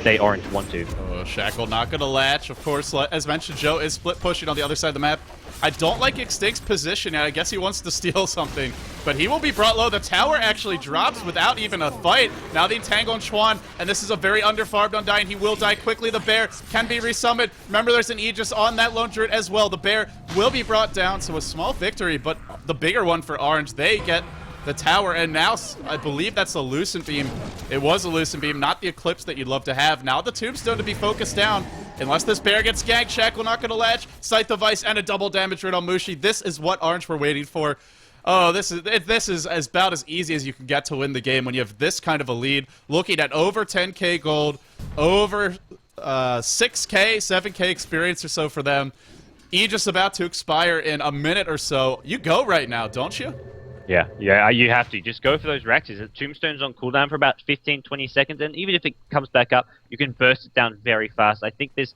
they Orange want to. Oh, Shackle not going to latch. Of course, as mentioned, Zhou is split pushing on the other side of the map. I don't like xtinct's position, and I guess he wants to steal something, but he will be brought low. The tower actually drops without even a fight. Now the entangle on Chuan, and this is a very underfarmed Undying. He will die quickly. The bear can be resummoned. Remember, there's an Aegis on that lone druid as well. The bear will be brought down, so a small victory, but the bigger one for Orange. They get the tower, and now I believe that's a Lucent Beam. It was a Lucent Beam, not the Eclipse that you'd love to have. Now the Tombstone to be focused down. Unless this bear gets ganked, Shackle not going to latch. Scythe of Ice and a double damage rate on Mushi. This is what Orange were waiting for. Oh, this is about as easy as you can get to win the game when you have this kind of a lead. Looking at over 10k gold, over 6k, 7k experience or so for them. Aegis about to expire in a minute or so. You go right now, don't you? Yeah, you have to. Just go for those Raxes. The Tombstone's on cooldown for about 15, 20 seconds, and even if it comes back up, you can burst it down very fast. I think this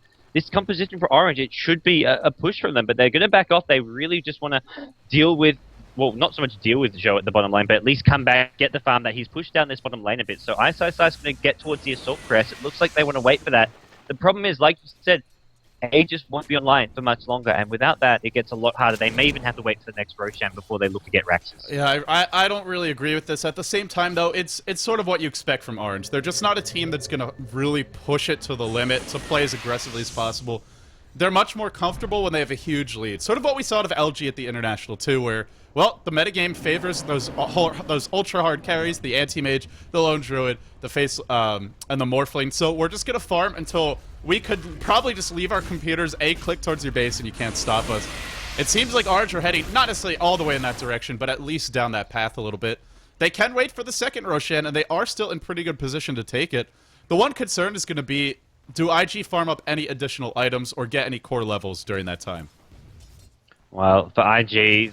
composition for Orange, it should be a push from them, but they're going to back off. They really just want to deal with, well, not so much deal with Zhou at the bottom lane, but at least come back, get the farm that he's pushed down this bottom lane a bit. So iceiceice is going to get towards the Assault Crest. It looks like they want to wait for that. The problem is, like you said, Aegis won't be online for much longer, and without that, it gets a lot harder. They may even have to wait for the next Roshan before they look to get Raxes. Yeah, I don't really agree with this. At the same time, though, it's sort of what you expect from Orange. They're just not a team that's going to really push it to the limit, to play as aggressively as possible. They're much more comfortable when they have a huge lead. Sort of what we saw out of LG at the International, too, where, well, the metagame favors those ultra-hard carries, the Anti-Mage, the Lone Druid, the Face, and the Morphling. So we're just going to farm until we could probably just leave our computers click towards your base and you can't stop us. It seems like Orange are heading, not necessarily all the way in that direction, but at least down that path a little bit. They can wait for the second Roshan, and they are still in pretty good position to take it. The one concern is going to be, do IG farm up any additional items or get any core levels during that time? Well, for IG,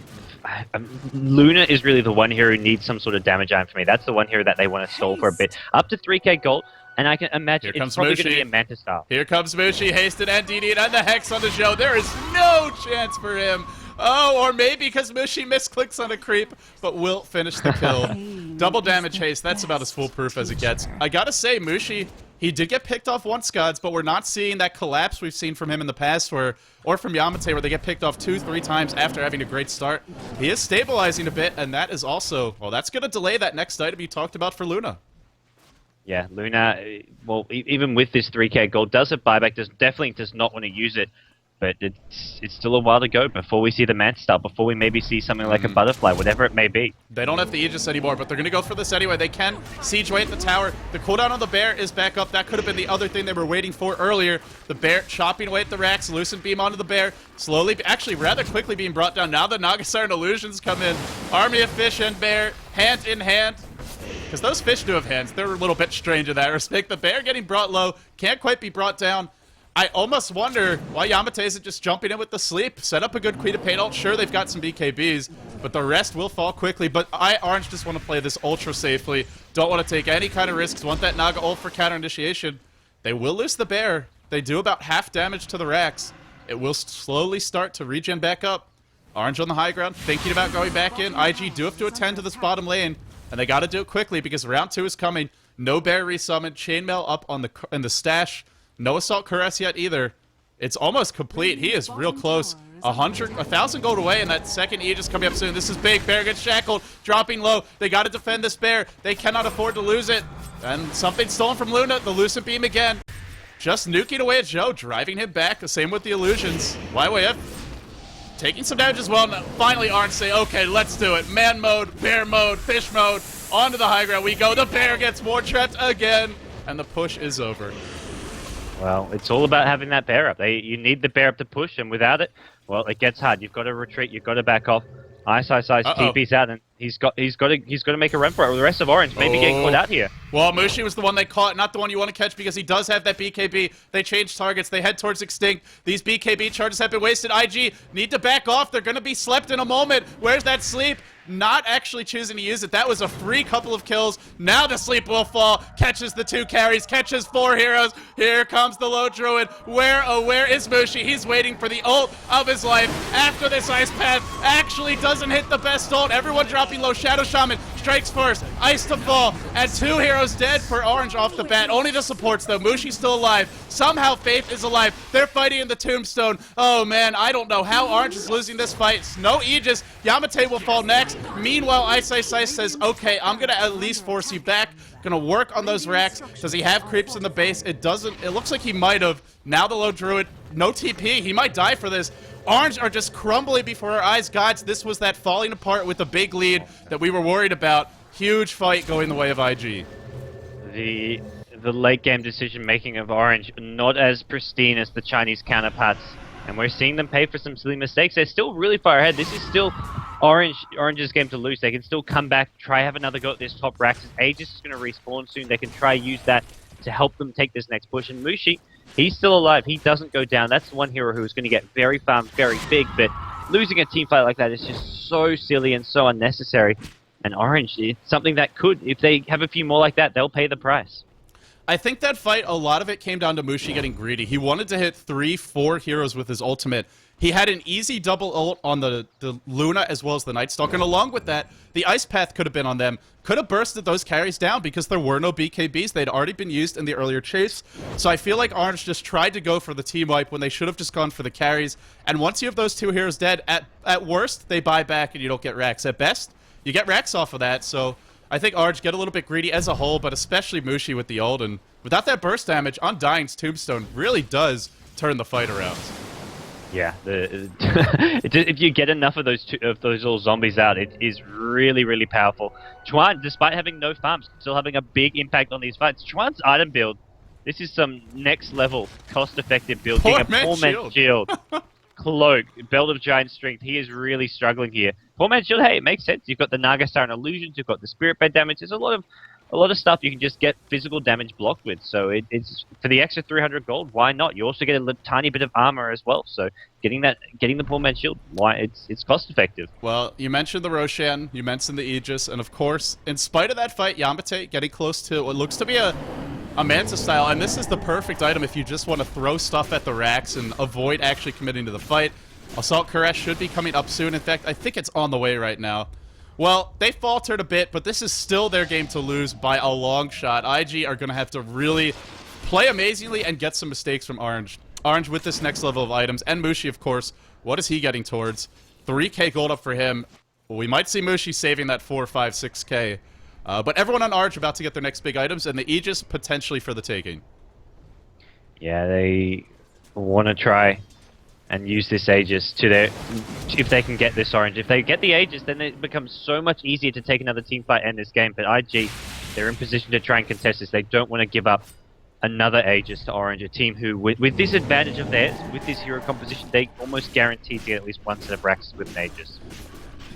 Luna is really the one hero who needs some sort of damage item for me. That's the one hero that they want to stall for a bit. Up to 3k gold, and I can imagine it's probably going to be a Manta style. Here comes Mushi, hasted and DD'd, and the Hex on the Zhou. There is no chance for him. Oh, or maybe because Mushi misclicks on a creep, but will finish the kill. Double damage haste, that's about as foolproof as it gets. I gotta say, Mushi, he did get picked off once, Gods, but we're not seeing that collapse we've seen from him in the past, or from Yamateh, where they get picked off 2-3 times after having a great start. He is stabilizing a bit, and that is also, well, that's gonna delay that next item you talked about for Luna. Yeah, Luna, well, even with this 3k gold, does have buyback, definitely does not want to use it, but it's still a while to go before we see the Manta style, before we maybe see something like a Butterfly, whatever it may be. They don't have the Aegis anymore, but they're going to go for this anyway. They can siege away at the tower. The cooldown on the bear is back up. That could have been the other thing they were waiting for earlier. The bear chopping away at the Rax, Lucent Beam onto the bear, slowly, actually rather quickly being brought down. Now the Nagasar and Illusions come in. Army of Fish and Bear, hand in hand. Because those fish do have hands. They're a little bit strange in that respect. The bear getting brought low, can't quite be brought down. I almost wonder why Yamateh isn't just jumping in with the sleep. Set up a good Queen of Pain ult. Sure, they've got some BKBs, but the rest will fall quickly. But Orange just want to play this ultra safely. Don't want to take any kind of risks. Want that Naga ult for counter initiation. They will lose the bear. They do about half damage to the Rax. It will slowly start to regen back up. Orange on the high ground, thinking about going back in. IG do have to attend to this bottom lane, and they got to do it quickly because round 2 is coming. No bear resummoned. Chainmail up on in the stash. No Assault Caress yet either. It's almost complete. He is real close. 1,000 gold away, and that second Aegis coming up soon. This is big. Bear gets shackled, dropping low. They got to defend this bear. They cannot afford to lose it. And something stolen from Luna. The Lucent Beam again. Just nuking away at Zhou, driving him back. The same with the Illusions. YYF taking some damage as well. Now, finally, Orange say, okay, let's do it. Man mode, bear mode, fish mode. Onto the high ground we go. The bear gets more trapped again, and the push is over. Well, it's all about having that bear up. You need the bear up to push, and without it, well, it gets hard. You've got to retreat. You've got to back off. Iceiceice TP's out, and he's got to make a run for it. The rest of Orange maybe getting caught out here. Well, Mushi was the one they caught, not the one you want to catch because he does have that BKB. They change targets. They head towards Xtinct. These BKB charges have been wasted. IG need to back off. They're going to be slept in a moment. Where's that sleep? Not actually choosing to use it. That was a free couple of kills. Now the sleep will fall. Catches the 2 carries. Catches 4 heroes. Here comes the low druid. Where is Mushi? He's waiting for the ult of his life. After this ice path actually doesn't hit the best ult. Everyone dropping low. Shadow Shaman strikes first. Ice to fall, and 2 heroes dead for Orange off the bat. Only the supports though. Mushi's still alive. Somehow Faith is alive. They're fighting in the tombstone. Oh man, I don't know how Orange is losing this fight. No Aegis. Yamateh will fall next. Meanwhile, iceiceice says, okay, I'm gonna at least force you back. Gonna work on those racks. Does he have creeps in the base? It doesn't. It looks like he might have. Now the low druid. No TP. He might die for this. Orange are just crumbling before our eyes. Gods, this was that falling apart with the big lead that we were worried about. Huge fight going the way of IG. The late game decision making of Orange not as pristine as the Chinese counterparts, and we're seeing them pay for some silly mistakes. They're still really far ahead. This is still Orange's game to lose. They can still come back, try have another go at this top rack. Aegis is going to respawn soon. They can try use that to help them take this next push. And Mushi, he's still alive. He doesn't go down. That's one hero who's going to get very farmed, very big. But losing a team fight like that is just so silly and so unnecessary. And Orange, it's something that could, if they have a few more like that, they'll pay the price. I think that fight, a lot of it came down to Mushi getting greedy. He wanted to hit 3-4 heroes with his ultimate. He had an easy double ult on the Luna as well as the Nightstalker, and along with that, the Ice Path could have been on them. Could have bursted those carries down because there were no BKBs. They'd already been used in the earlier chase. So I feel like Orange just tried to go for the team wipe when they should have just gone for the carries. And once you have those 2 heroes dead, at worst, they buy back and you don't get racks. At best, you get racks off of that. So I think Orange get a little bit greedy as a whole, but especially Mushi with the ult. And without that burst damage, Undying's Tombstone really does turn the fight around. Yeah, if you get enough of those little zombies out, it is really, really powerful. Chuan, despite having no farms, still having a big impact on these fights. Chuan's item build, this is some next level, cost-effective build. Poor A poor man's shield, cloak, belt of giant strength. He is really struggling here. Poor man's shield, hey, it makes sense. You've got the Naga Star and illusions, you've got the spirit bed damage. There's a lot of stuff you can just get physical damage blocked with. So it's for the extra 300 gold. Why not? You also get a tiny bit of armor as well. So getting the poor man's shield, why it's cost effective. Well, you mentioned the Roshan, you mentioned the Aegis, and of course, in spite of that fight, Yamateh getting close to what looks to be a Manta style, and this is the perfect item if you just want to throw stuff at the racks and avoid actually committing to the fight. Assault Koresh should be coming up soon. In fact, I think it's on the way right now. Well, they faltered a bit, but this is still their game to lose by a long shot. IG are going to have to really play amazingly and get some mistakes from Orange. Orange with this next level of items, and Mushi, of course. What is he getting towards? 3k gold up for him. Well, we might see Mushi saving that 4, 5, 6k. But everyone on Orange about to get their next big items, and the Aegis potentially for the taking. Yeah, they want to try and use this Aegis to their, if they can get this Orange. If they get the Aegis, then it becomes so much easier to take another team fight and this game. But IG, they're in position to try and contest this. They don't want to give up another Aegis to Orange, a team who, with this advantage of theirs, with this hero composition, they almost guaranteed to get at least one set of racks with an Aegis.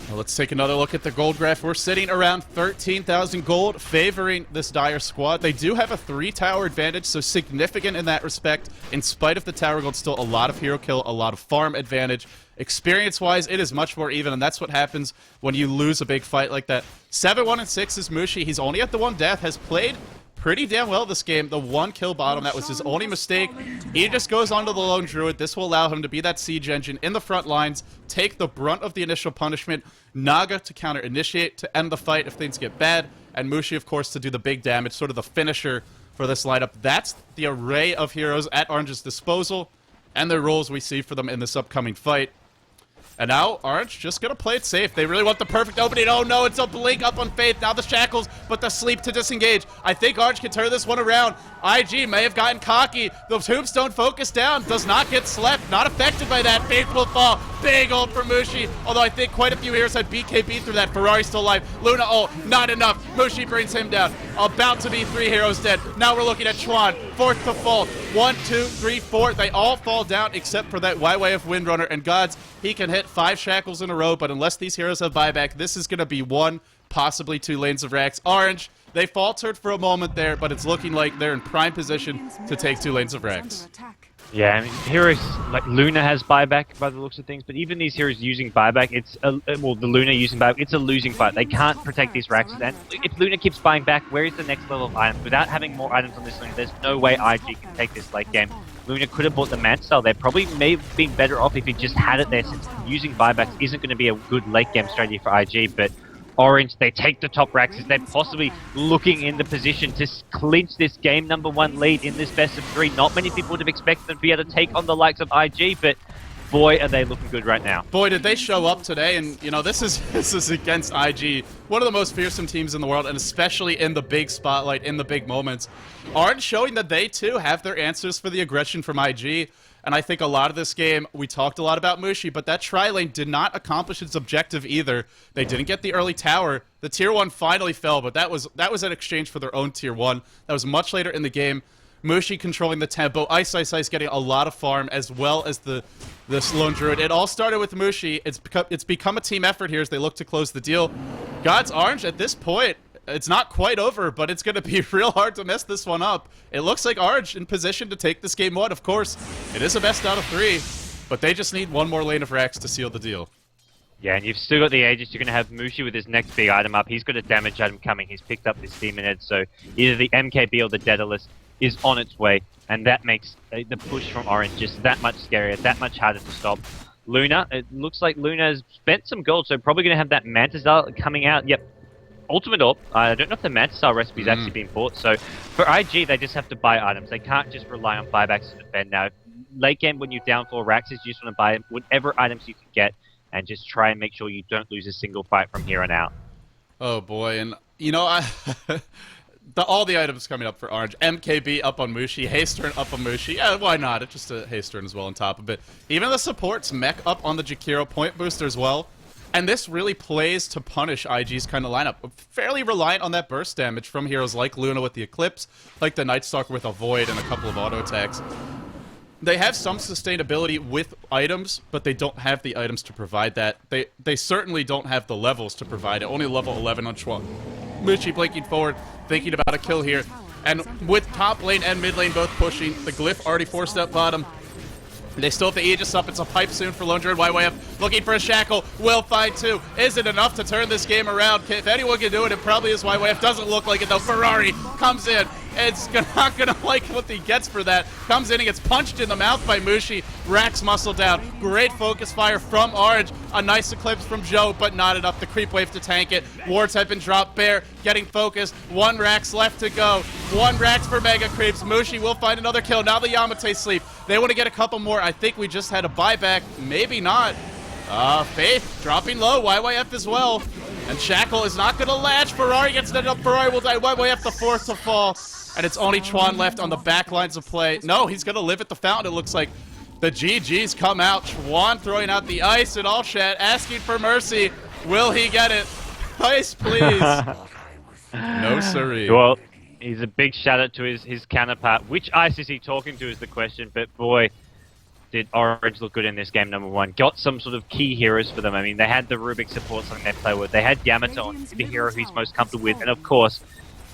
Well, let's take another look at the gold graph. We're sitting around 13,000 gold, favoring this Dire squad. They do have a 3-tower advantage, so significant in that respect. In spite of the tower gold, still a lot of hero kill, a lot of farm advantage. Experience-wise, it is much more even, and that's what happens when you lose a big fight like that. 7-1 and 6 is Mushi. He's only at the 1 death, has played pretty damn well this game. The 1 kill bottom, that was his only mistake. He just goes onto the lone druid. This will allow him to be that siege engine in the front lines, take the brunt of the initial punishment. Naga to counter initiate to end the fight if things get bad, and Mushi, of course, to do the big damage, sort of the finisher for this lineup. That's the array of heroes at Orange's disposal and the roles we see for them in this upcoming fight. And now, Orange just gonna play it safe. They really want the perfect opening. Oh no, it's a blink up on Faith. Now the shackles, but the sleep to disengage. I think Orange can turn this one around. IG may have gotten cocky. The tombstone focus down. Does not get slept. Not affected by that. Faith will fall. Big ult for Mushi. Although I think quite a few heroes had BKB through that. Ferrari still alive. Luna ult. Not enough. Mushi brings him down. About to be 3 heroes dead. Now we're looking at Chuan. 4th to fall. 1, 2, 3, 4. They all fall down except for that YYF Windrunner. And Gods, he can hit 5 shackles in a row, but unless these heroes have buyback, this is going to be 1, possibly 2 lanes of racks. Orange, they faltered for a moment there, but it's looking like they're in prime position to take 2 lanes of racks. Yeah, I mean, heroes like Luna has buyback by the looks of things, but even these heroes using buyback, well, the Luna using buyback, it's a losing fight. They can't protect these racks, and if Luna keeps buying back, where is the next level of items? Without having more items on this Luna, there's no way IG can take this late game. Luna could have bought the Man Style. They probably may have been better off if he just had it there, since using buybacks isn't going to be a good late game strategy for IG, but Orange, they take the top racks as they're possibly looking in the position to clinch this game number 1 lead in this best of 3. Not many people would have expected them to be able to take on the likes of IG, but boy, are they looking good right now. Boy, did they show up today, and you know, this is against IG, one of the most fearsome teams in the world, and especially in the big spotlight, in the big moments. Orange showing that they too have their answers for the aggression from IG, and I think a lot of this game, we talked a lot about Mushi, but that tri-lane did not accomplish its objective either. They didn't get the early tower. The tier 1 finally fell, but that was in exchange for their own tier 1. That was much later in the game. Mushi controlling the tempo, iceiceice getting a lot of farm, as well as this lone druid. It all started with Mushi. It's become a team effort here as they look to close the deal. Gods Orange at this point, it's not quite over, but it's going to be real hard to mess this one up. It looks like Orange in position to take this game 1. Of course, it is a best out of 3, but they just need one more lane of racks to seal the deal. Yeah, and you've still got the Aegis. You're going to have Mushi with his next big item up. He's got a damage item coming. He's picked up this Demon Head, so either the MKB or the Daedalus is on its way, and that makes the push from Orange just that much scarier, that much harder to stop. Luna, it looks like Luna has spent some gold, so probably going to have that Mantisar coming out. Yep, Ultimate Orb. I don't know if the Mantisar recipe is actually being bought, so for IG, they just have to buy items. They can't just rely on buybacks to defend now. Late game, when you're down 4 racks, you just want to buy whatever items you can get, and just try and make sure you don't lose a single fight from here on out. Oh boy, and you know, all the items coming up for Orange. MKB up on Mushi, Haystern up on Mushi. Yeah, why not? It's just a Haystern as well on top of it. Even the supports, Mech up on the Jakiro, point booster as well. And this really plays to punish IG's kind of lineup. Fairly reliant on that burst damage from heroes like Luna with the Eclipse, like the Nightstalker with a Void and a couple of auto attacks. They have some sustainability with items, but they don't have the items to provide that. They certainly don't have the levels to provide it. Only level 11 on Chuan. Mushi blinking forward, thinking about a kill here. And with top lane and mid lane both pushing, the Glyph already forced up bottom. They still have the Aegis up. It's a pipe soon for Lone Druid. YYF looking for a shackle. Will find 2. Is it enough to turn this game around? If anyone can do it, it probably is YYF. Doesn't look like it though. Ferrari comes in. It's not gonna like what he gets for that. Comes in and gets punched in the mouth by Mushi. Racks muscle down. Great focus fire from Orange. A nice Eclipse from Zhou, but not enough. The creep wave to tank it. Wards have been dropped. Bear getting focused. 1 Rax left to go. 1 Rax for Mega Creeps. Mushi will find another kill. Now the Yamateh sleep. They want to get a couple more. I think we just had a buyback. Maybe not. Faith dropping low. YYF as well. And Shackle is not going to latch. Ferrari gets netted up. Ferrari will die. YYF the 4th to fall. And it's only Chuan left on the back lines of play. No, he's going to live at the fountain, it looks like. The GGs come out. Chuan throwing out the ice and all chat, asking for mercy. Will he get it? Ice, please. No, siree. Well, he's a big shout out to his counterpart. Which ice is he talking to is the question, but boy, did Orange look good in this game number 1. Got some sort of key heroes for them. I mean, they had the Rubik support, something they play with. They had Yamateh on, the hero he's most comfortable with. And of course,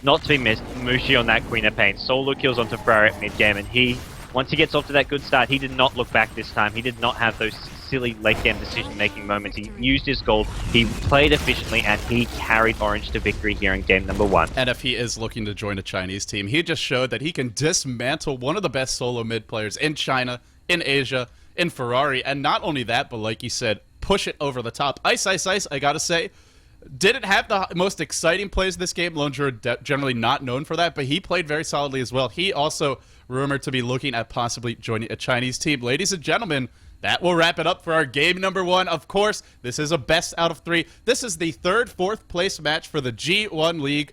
not to be missed, Mushi on that Queen of Pain. Solo kills onto Ferrari at mid-game, and once he gets off to that good start, he did not look back this time. He did not have those silly late-game decision-making moments. He used his gold, he played efficiently, and he carried Orange to victory here in game number 1. And if he is looking to join a Chinese team, he just showed that he can dismantle one of the best solo mid players in China, in Asia, in Ferrari, and not only that, but like you said, push it over the top. Iceiceice, I gotta say, didn't have the most exciting plays this game. Lone Druid generally not known for that, but he played very solidly as well. He also rumored to be looking at possibly joining a Chinese team. Ladies and gentlemen, that will wrap it up for our game number 1. Of course, this is a best out of 3. This is the 3rd, 4th place match for the G1 League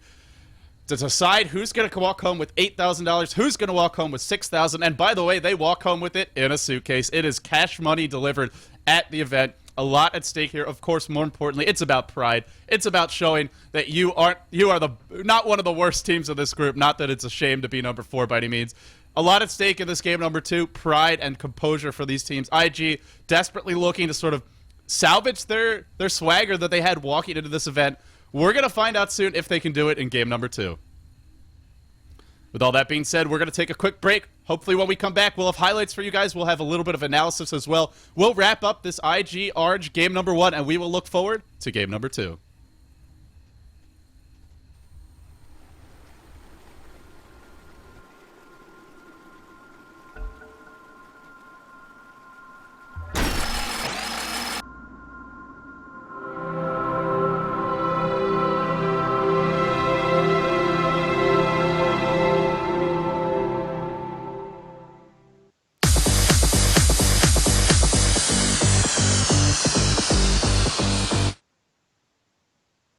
to decide who's going to walk home with $8,000, who's going to walk home with $6,000. And by the way, they walk home with it in a suitcase. It is cash money delivered at the event. A lot at stake here. Of course, more importantly, it's about pride. It's about showing that you are not one of the worst teams of this group. Not that it's a shame to be number 4 by any means. A lot at stake in this game number 2. Pride and composure for these teams. IG desperately looking to sort of salvage their swagger that they had walking into this event. We're going to find out soon if they can do it in game number 2. With all that being said, we're going to take a quick break. Hopefully when we come back, we'll have highlights for you guys. We'll have a little bit of analysis as well. We'll wrap up this IG Orange game number 1, and we will look forward to game number 2.